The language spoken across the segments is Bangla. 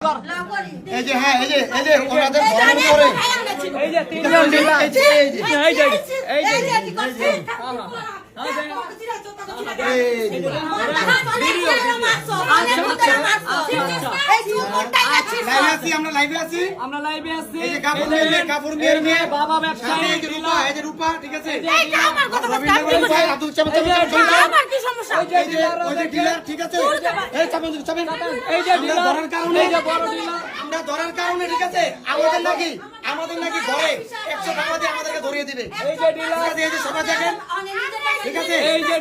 এই যে হ্যাঁ এই যে ওনাদের ধর্ম করে এই যে তিনজন ডিলা এই যে আমরা লাইভে আছি এই যে কাপড় মেয়ে বাবা ব্যবসায়ী এই যে রূপা ঠিক আছে ওই যে ডিলার ঠিক আছে এই চাপেন এই যে ডিলার ধরার কারণে এই যে বড় ডিলার আমরা ধরার কারণে ঠিক আছে আমাদের নাকি ঘরে 100 টাকা দিয়ে আমাদেরকে ধরিয়ে দিবে এই যে ডিলার এই যে সবাই দেখেন ঠিক আছে এই যে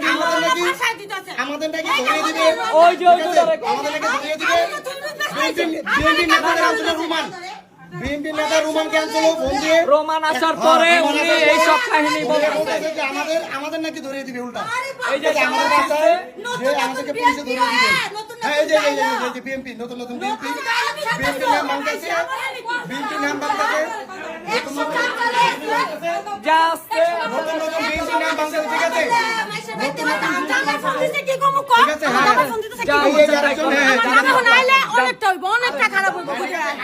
আমাদের নাকি ধরিয়ে দিবে ওই যে ওই ডিলার আমাদের নাকি ধরিয়ে দিবে বিএনপি নেতাদের আলোচনা বিএনপি নেতা রোমান ক্যান্সেল ফোন দিয়ে রোমান আসার পরে উনি এই সব কাহিনী বলতেছে যে আমাদের নাকি ধরিয়ে দিবে উল্টা এই যে আমাদের বাসায় যে আমাদেরকে পুলিশে ধরিয়ে দিবে হ্যাঁ এই যে বিএনপি নতুন বিএনপি নাম বাংলাদেশে বিএনপি নাম বাংলাদেশে জাস্ট নতুন বিএনপি নাম বাংলাদেশে ঠিক আছে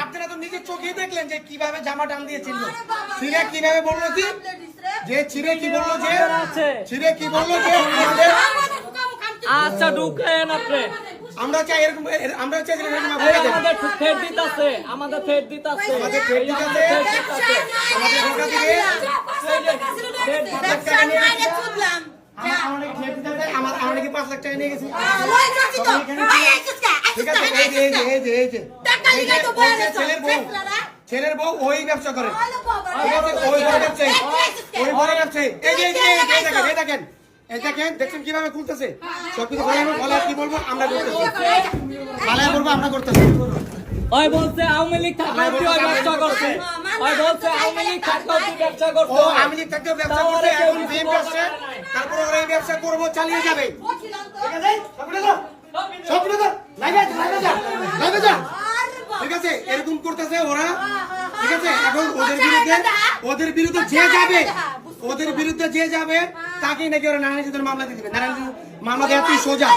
আপনারা তো নিজের চোখেই দেখলেন যে কিভাবে জামা টান দিয়েছিল ছিঁড়ে কিভাবে বললো যে ছিঁড়ে কি বললো যে আচ্ছা ঢুকেন আপনি আমরা চাই এরকম আমরা চাই আমাদের ফেট দিতাছে আমাদের ফেট দিতাছে আমাদের ফেট দিতাছে আমাদের ঢাকা থেকে আমার কি 5 লাখ টাকা নিয়ে গেছি ঠিক আছে এই যে ছেলের বউ ওই ব্যবসা করে ওই বড় ব্যবসায়ী এই দেখেন দেখছেন কিভাবে খুলতেছে সবকিছু বলে কি বলবো আমরা করতেছি ওই বলছে আওয়ামী লীগ থাকলেও তুই ওই ব্যবসা করছে ওই বলছে আওয়ামী লীগ থাকলেও তুই ব্যবসা করছে ও আওয়ামী লীগ থাকলেও ব্যবসা করছে এখন বিএনপি আসছে তারপর ওরা এই ব্যবসা করবো চালিয়ে যাবে ঠিক আছে এরকম করতেছে ওরা ঠিক আছে এখন ওদের বিরুদ্ধে যে যাবে তাকেই নাকি ওরা নারায়ণ মামলা দিয়ে দিবে নারায়ণ মামলা দেওয়া তুই সোজা